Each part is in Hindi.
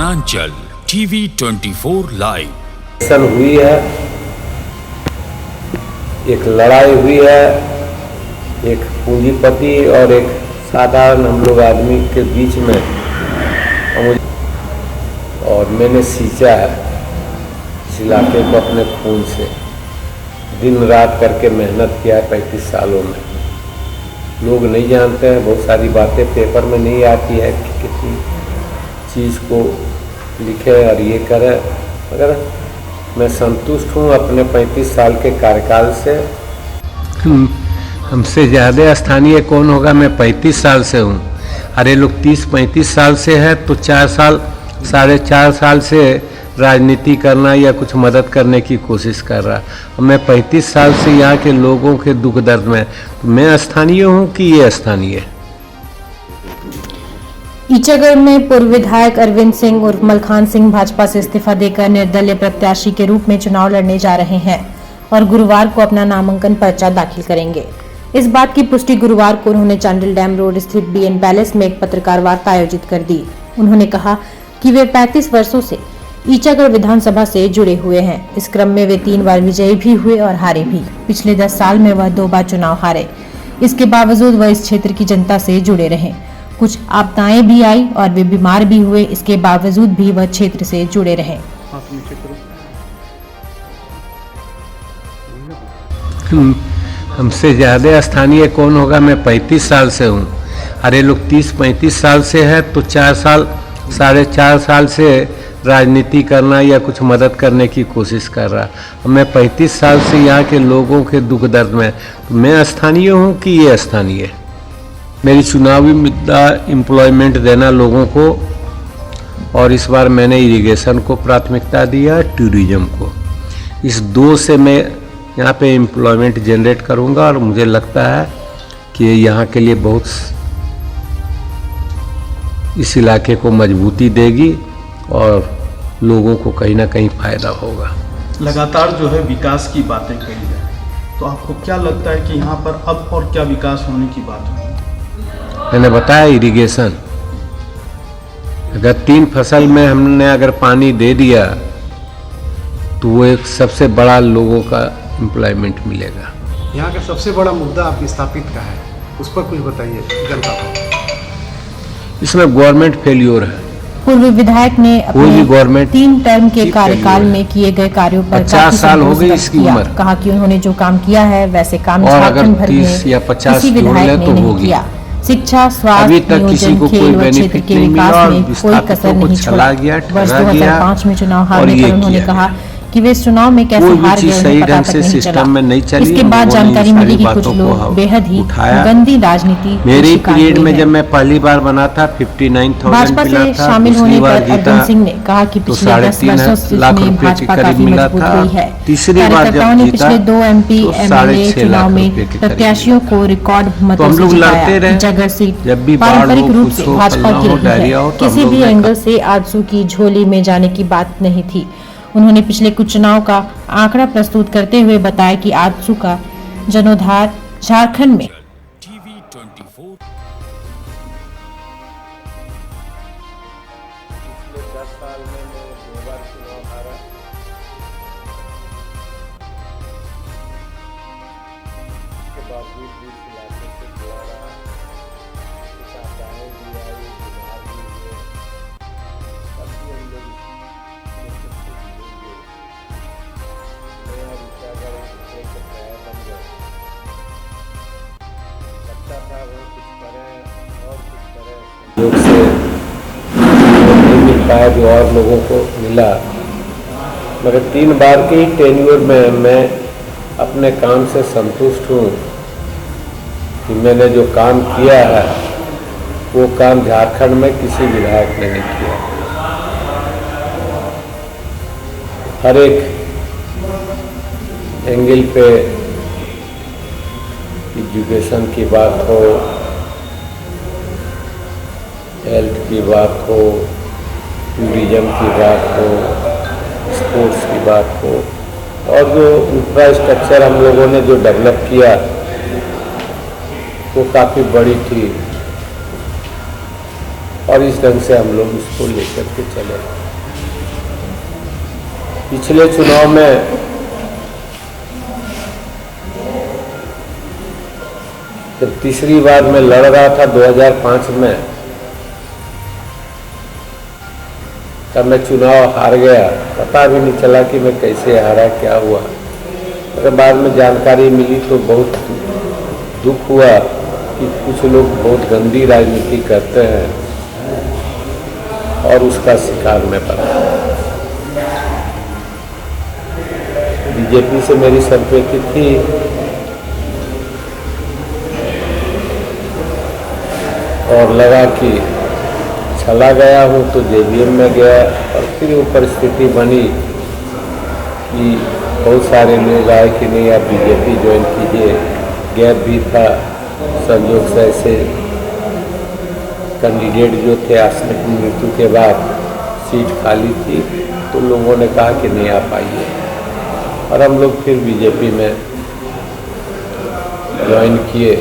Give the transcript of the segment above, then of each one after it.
वनांचल टीवी 24 लाइव हुई है, एक लड़ाई हुई है, एक पूंजीपति और एक साधारण हम लोग आदमी के बीच में, और मैंने सींचा है इस इलाके को अपने खून से, दिन रात करके मेहनत किया है 35 सालों में। लोग नहीं जानते हैं, बहुत सारी बातें पेपर में नहीं आती है कि किसी चीज़ को लिखे और ये करे, मगर मैं संतुष्ट हूँ अपने 35 साल के कार्यकाल से। हमसे ज़्यादा स्थानीय कौन होगा? मैं 35 साल से हूँ। अरे लोग 30-35 साल से है तो 4 साल 4.5 साल से राजनीति करना या कुछ मदद करने की कोशिश कर रहा। मैं 35 साल से यहाँ के लोगों के दुख दर्द में, तो मैं स्थानीय हूँ कि ये स्थानीय है? ईचागढ़ में पूर्व विधायक अरविंद सिंह उर्फ मलखान सिंह भाजपा से इस्तीफा देकर निर्दलीय प्रत्याशी के रूप में चुनाव लड़ने जा रहे हैं और गुरुवार को अपना नामांकन पर्चा दाखिल करेंगे। इस बात की पुष्टि गुरुवार को उन्होंने चांडिल डैम रोड स्थित BN पैलेस में एक पत्रकार वार्ता आयोजित कर दी। उन्होंने कहा कि वे 35 वर्षों से ईचागढ़ विधानसभा से जुड़े हुए हैं। इस क्रम में वे 3 बार विजयी भी हुए और हारे भी। पिछले 10 साल में वह 2 बार चुनाव हारे। इसके बावजूद वह इस क्षेत्र की जनता से जुड़े रहे। कुछ आपदाएं भी आई और वे बीमार भी हुए, इसके बावजूद भी वह क्षेत्र से जुड़े रहे। हमसे ज़्यादा स्थानीय कौन होगा? मैं 35 साल से हूँ। अरे लोग 30-35 साल से है तो 4 साल 4.5 साल से राजनीति करना या कुछ मदद करने की कोशिश कर रहा। मैं 35 साल से यहाँ के लोगों के दुख दर्द में, तो मैं स्थानीय हूँ कि ये स्थानीय है? मेरी चुनावी मुद्दा एम्प्लॉयमेंट देना लोगों को, और इस बार मैंने इरिगेशन को प्राथमिकता दिया, टूरिज्म को। इस 2 से मैं यहाँ पे एम्प्लॉयमेंट जनरेट करूँगा और मुझे लगता है कि यहाँ के लिए बहुत इस इलाके को मजबूती देगी और लोगों को कहीं ना कहीं फायदा होगा। लगातार जो है विकास की बातें कही जाए, तो आपको क्या लगता है कि यहाँ पर अब और क्या विकास होने की बात है? मैंने बताया इरिगेशन, अगर 3 फसल में हमने अगर पानी दे दिया तो वो एक सबसे बड़ा लोगों का एम्प्लॉयमेंट मिलेगा। यहाँ का सबसे बड़ा मुद्दा आपकी स्थापित का है, उस पर कुछ बताइए जनता को। इसमें गवर्नमेंट फेल्योर है। पूर्व विधायक ने अपने 3 टर्म के कार्यकाल में किए गए कार्यों पर 50 साल हो गई इसकी उम्र। कहा कि उन्होंने जो काम किया है वैसे काम झारखंड भर में किसी विधायक ने नहीं किया। शिक्षा, स्वास्थ्य, नियोजन, खेल व क्षेत्र के विकास में कोई कसर नहीं छोड़ा। वर्ष 2005 में चुनाव हारने पर उन्होंने कहा कि वे इस चुनाव में कैसे हार गए उन्हें पता तक नहीं चला। इसके बाद जानकारी मिली कि कुछ लोग बेहद ही गंदी राजनीति मेरे पीरियड में जब मैं पहली बार बना था 59,000 भाजपा से शामिल होने पर अरविंद सिंह ने कहा कि पिछले 10 वर्षों से भाजपा काफी मजबूत हुई है। कार्यकर्ताओं ने पिछले 2 MP MLA चुनाव में प्रत्याशियों को रिकॉर्ड मतों से जिताया। ईचागढ़ सीट पारंपरिक रूप से भाजपा की रही है। किसी भी एंगल से आजसू की झोली में जाने की बात नहीं थी। उन्होंने पिछले कुछ चुनाव का आंकड़ा प्रस्तुत करते हुए बताया कि आजसू का जनोद्धार झारखंड में टीवी 24 10 साल में मैं 2 बार चुनाव हारा। इसके बावजूद भी इस इलाके से जुड़ा रहा। कुछ आपदाएं भी आई, बीमार भी हुए, तब भी हम लोग योग से नहीं मिल पाया जो और लोगों को मिला, मगर 3 बार के ही टेन्योर में मैं अपने काम से संतुष्ट हूँ कि मैंने जो काम किया है वो काम झारखंड में किसी विधायक ने नहीं किया। हर एक एंगल पे एजुकेशन की बात हो, हेल्थ की बात हो, टूरिज्म की बात हो, स्पोर्ट्स की बात हो, और जो इंफ्रास्ट्रक्चर हम लोगों ने जो डेवलप किया वो काफ़ी बड़ी थी। और इस ढंग से हम लोग इसको लेकर के चले। पिछले चुनाव में जब तीसरी बार मैं लड़ रहा था 2005 में, तब मैं चुनाव हार गया। पता भी नहीं चला कि मैं कैसे हारा, क्या हुआ। अगर बाद में जानकारी मिली तो बहुत दुख हुआ कि कुछ लोग बहुत गंदी राजनीति करते हैं और उसका शिकार मैं बना। बीजेपी से मेरी संपर्क थी, और लगा कि चला गया हूँ तो जेबीएम में गया, और फिर वो परिस्थिति बनी कि बहुत सारे लोग आए कि नहीं आप बीजेपी ज्वाइन कीजिए। गैप भी था, संयोग से ऐसे कैंडिडेट जो थे आकस्मिक मृत्यु के बाद सीट खाली थी, तो लोगों ने कहा कि नहीं आप आइए, और हम लोग फिर बीजेपी में ज्वाइन किए।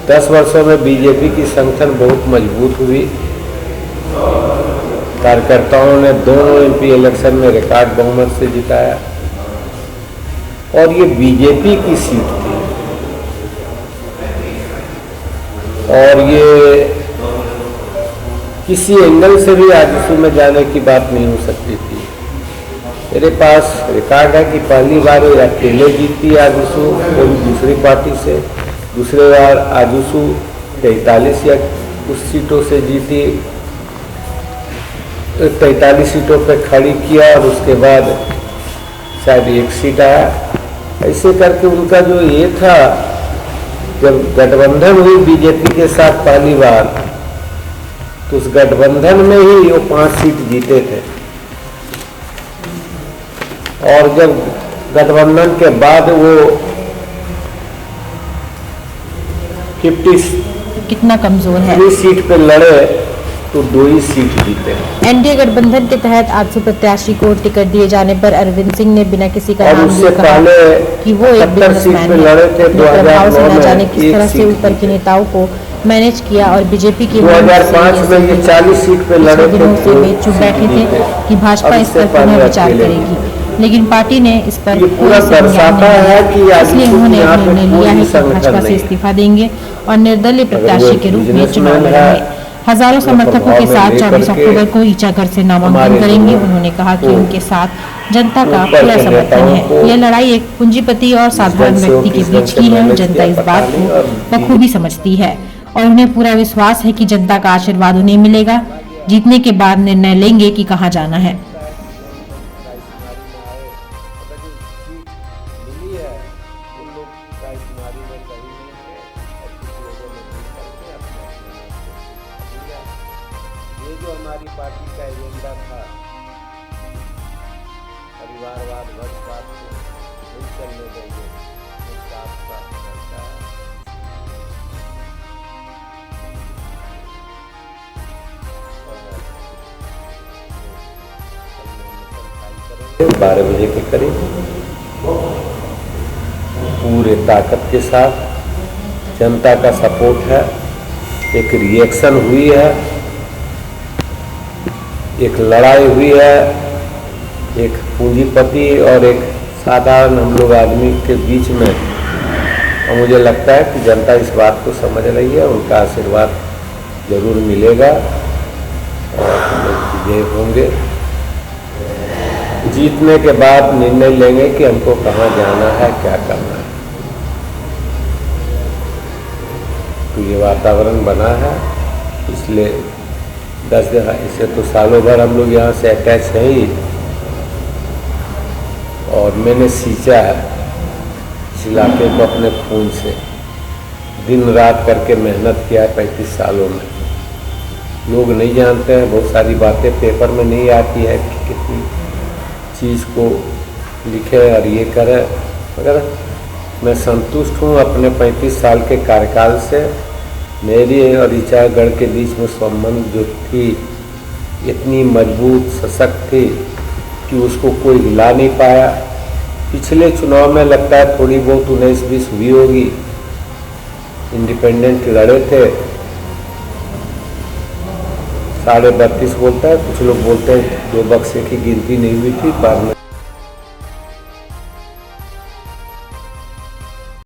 10 वर्षों में बीजेपी की संगठन बहुत मजबूत हुई। कार्यकर्ताओं ने दोनों एमपी इलेक्शन में रिकॉर्ड बहुमत से जिताया, और ये बीजेपी की सीट थी, और ये किसी एंगल से भी आजसू में जाने की बात नहीं हो सकती थी। मेरे पास रिकॉर्ड है कि पहली बार ये अकेले जीती आजसू, वो भी दूसरी पार्टी से। दूसरे बार आजसू 43 या कुछ सीटों से जीती, 43 सीटों पर खड़ी किया, और उसके बाद शायद 1 सीट आया। ऐसे करके उनका जो ये था, जब गठबंधन हुई बीजेपी के साथ पहली बार, तो उस गठबंधन में ही वो 5 सीट जीते थे, और जब गठबंधन के बाद वो 50 कितना कमजोर है। 3 सीट पे लड़े तो 2 ही सीट जीते। एनडीए गठबंधन के तहत आजसू प्रत्याशी को टिकट दिए जाने पर अरविंद सिंह ने बिना किसी का और नाम उससे लिए कहा पहले कि वो एक 70 सीट बिजनेसमैन पे लड़े थे। है। अपने प्रभाव से न जाने किस 2009 तरह से में ऊपर के नेताओं को मैनेज किया, और बीजेपी के 2005 में ये 40 सीट पे लड़े थे, दिनों से 2 वे चुप बैठे थे कि भाजपा अब इस इससे पर पहले पुनः विचार अकेले करेगी, लेकिन पार्टी ने इस पर ये कोई पूरा संज्ञान दर्शाता नहीं है लिया। कि इसलिए आजसू उन्होंने यहाँ पे निर्णय लिया है कोई कि संगठन भाजपा से नहीं। इस्तीफा देंगे और निर्दलीय प्रत्याशी के रूप में बिजनेसमैन चुनाव है, लड़ेंगे। हजारों समर्थकों के साथ 24 अक्टूबर को ईचागढ़ से नामांकन हमारे करेंगे। लोगों उन्होंने कहा कि को उनके साथ जनता का ऊपर पूरा के समर्थन नेताओं है। को यह लड़ाई एक पूंजीपति और साधारण किस ढंग से व्यक्ति के किस बीच ढंग से की है। मैनेज जनता किया इस पता बात नहीं, को और बखूबी समझती है, और उन्हें पूरा विश्वास है कि जनता का आशीर्वाद उन्हें मिलेगा। जीतने के बाद निर्णय लेंगे कि कहाँ जाना है। ये जो हमारी पार्टी का एजेंडा था, परिवारवाद, वंशवाद को नहीं चलने देंगे, वो साफ साफ करता है। और 12 बजे के करीब पूरे ताकत के साथ जनता का सपोर्ट है। एक रिएक्शन हुई है, एक लड़ाई हुई है, एक पूंजीपति और एक साधारण हम लोग आदमी के बीच में, और मुझे लगता है कि जनता इस बात को समझ रही है। उनका आशीर्वाद जरूर मिलेगा और हम लोग विजय होंगे। जीतने के बाद निर्णय लेंगे कि हमको कहाँ जाना है, क्या करना है। तो ये वातावरण बना है, इसलिए 10 दिन इससे तो सालों भर हम लोग यहाँ से अटैच हैं ही, और मैंने सींचा है इस इलाके को अपने खून से, दिन रात करके मेहनत किया है 35 सालों में। लोग नहीं जानते हैं, बहुत सारी बातें पेपर में नहीं आती है कि कितनी चीज़ को लिखे और ये करे, मगर मैं संतुष्ट हूँ अपने 35 साल के कार्यकाल से। मेरी और ईचागढ़ के बीच में संबंध जो थी इतनी मजबूत सशक्त थी कि उसको कोई हिला नहीं पाया। पिछले चुनाव में लगता है थोड़ी बहुत 19-20 हुई होगी, इंडिपेंडेंट लड़े थे, 32.5 बोलता है, कुछ लोग बोलते हैं 2 बक्से की गिनती नहीं हुई थी बाद में